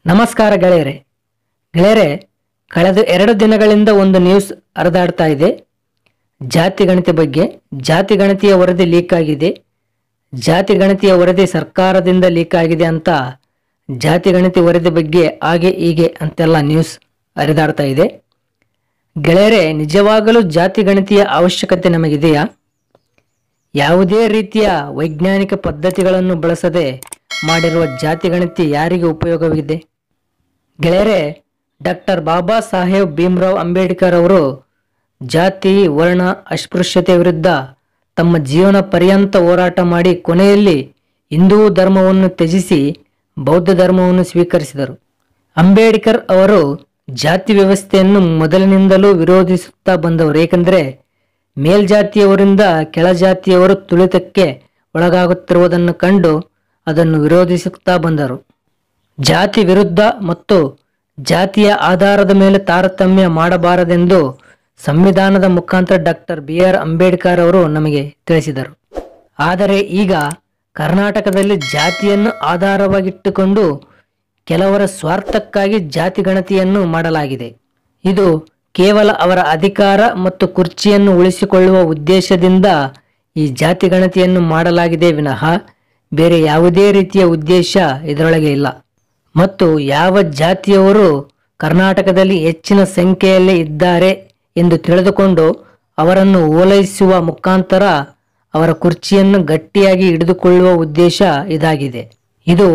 ನಮಸ್ಕಾರ ಗೆಳೆಯರೆ. ಕಳೆದ 2 ದಿನಗಳಿಂದ ಒಂದು ನ್ಯೂಸ್ ಹರಿದಾಡ್ತಾ ಇದೆ. ಜಾತಿ ಗಣತಿ ಬಗ್ಗೆ. ಜಾತಿ ಗಣತಿಯ ವರದಿ ಲೀಕ್ ಆಗಿದೆ. ಜಾತಿ ಗಣತಿಯ ವರದಿ ಸರ್ಕಾರದಿಂದ ಲೀಕ್ ಆಗಿದೆ ಅಂತ ಜಾತಿ ಗಣತಿ ವರದಿ ಬಗ್ಗೆ ಹಾಗೆ ಹೀಗೆ ಅಂತೆಲ್ಲ ನ್ಯೂಸ್ ಹರಿದಾಡ್ತಾ ಇದೆ. ಗೆಳೆಯರೆ, ನಿಜವಾಗಲೂ ಜಾತಿ ಗಣತಿಯ ಅವಶ್ಯಕತೆ ನಮಗಿದೆಯಾ? ಯಾವುದೇ ರೀತಿಯ ವೈಜ್ಞಾನಿಕ ಪದ್ಧತಿಗಳನ್ನು ಬಳಸದೆ ಮಾಡಿರುವ ಜಾತಿ ಗಣತಿ ಯಾರಿಗೆ ಉಪಯೋಗವಿದೆ? ಗೆಳೆಯರೆ, ಡಾಕ್ಟರ್ ಬಾಬಾ ಸಾಹೇಬ್ ಭೀಮರಾವ್ ಅಂಬೇಡ್ಕರ್ ಅವರು ಜಾತಿ ವರ್ಣ ಅಸ್ಪೃಶ್ಯತೆ ವಿರುದ್ಧ ತಮ್ಮ ಜೀವನ ಪರ್ಯಂತ ಹೋರಾಟ ಮಾಡಿ ಕೊನೆಯಲ್ಲಿ ಹಿಂದೂ ಧರ್ಮವನ್ನು ತ್ಯಜಿಸಿ ಬೌದ್ಧ ಧರ್ಮವನ್ನು ಸ್ವೀಕರಿಸಿದರು. ಅಂಬೇಡ್ಕರ್ ಅವರು ಜಾತಿ ವ್ಯವಸ್ಥೆಯನ್ನು ಮೊದಲಿನಿಂದಲೂ ವಿರೋಧಿಸುತ್ತಾ ಬಂದವರು. ಏಕೆಂದರೆ ಮೇಲ್ಜಾತಿಯವರಿಂದ ಕೆಳಜಾತಿಯವರು ತುಳಿತಕ್ಕೆ ಒಳಗಾಗುತ್ತಿರುವುದನ್ನು ಕಂಡು ಅದನ್ನು ವಿರೋಧಿಸುತ್ತಾ ಬಂದರು. ಜಾತಿ ವಿರುದ್ಧ ಮತ್ತು ಜಾತಿಯ ಆಧಾರದ ಮೇಲೆ ತಾರತಮ್ಯ ಮಾಡಬಾರದೆಂದು ಸಂವಿಧಾನದ ಮುಖಾಂತರ ಡಾಕ್ಟರ್ BR ಅಂಬೇಡ್ಕರ್ ಅವರು ನಮಗೆ ತಿಳಿಸಿದರು. ಆದರೆ ಈಗ ಕರ್ನಾಟಕದಲ್ಲಿ ಜಾತಿಯನ್ನು ಆಧಾರವಾಗಿಟ್ಟುಕೊಂಡು ಕೆಲವರ ಸ್ವಾರ್ಥಕ್ಕಾಗಿ ಜಾತಿ ಗಣತಿಯನ್ನು ಮಾಡಲಾಗಿದೆ. ಇದು ಕೇವಲ ಅವರ ಅಧಿಕಾರ ಮತ್ತು ಕುರ್ಚಿಯನ್ನು ಉಳಿಸಿಕೊಳ್ಳುವ ಉದ್ದೇಶದಿಂದ ಈ ಜಾತಿ ಗಣತಿಯನ್ನು ಮಾಡಲಾಗಿದೆ ವಿನಃ ಬೇರೆ ಯಾವುದೇ ರೀತಿಯ ಉದ್ದೇಶ ಇದರೊಳಗೆ ಇಲ್ಲ. ಮತ್ತು ಯಾವ ಜಾತಿಯವರು ಕರ್ನಾಟಕದಲ್ಲಿ ಹೆಚ್ಚಿನ ಸಂಖ್ಯೆಯಲ್ಲಿ ಇದ್ದಾರೆ ಎಂದು ತಿಳಿದುಕೊಂಡು ಅವರನ್ನು ಓಲೈಸುವ ಮುಖಾಂತರ ಅವರ ಕುರ್ಚಿಯನ್ನು ಗಟ್ಟಿಯಾಗಿ ಹಿಡಿದುಕೊಳ್ಳುವ ಉದ್ದೇಶ ಇದಾಗಿದೆ. ಇದು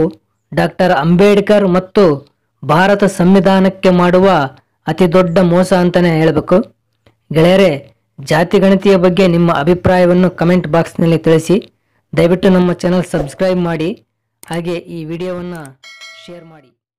ಡಾಕ್ಟರ್ ಅಂಬೇಡ್ಕರ್ ಮತ್ತು ಭಾರತ ಸಂವಿಧಾನಕ್ಕೆ ಮಾಡುವ ಅತಿ ದೊಡ್ಡ ಮೋಸ ಅಂತಾನೆ ಹೇಳಬೇಕು. ಗೆಳೆಯರೆ, ಜಾತಿ ಗಣತಿಯ ಬಗ್ಗೆ ನಿಮ್ಮ ಅಭಿಪ್ರಾಯವನ್ನು ಕಮೆಂಟ್ ಬಾಕ್ಸ್ನಲ್ಲಿ ತಿಳಿಸಿ. ದಯವಿಟ್ಟು ನಮ್ಮ ಚಾನಲ್ ಸಬ್ಸ್ಕ್ರೈಬ್ ಮಾಡಿ, ಹಾಗೆ ಈ ವಿಡಿಯೋವನ್ನು ಶೇರ್ ಮಾಡಿ.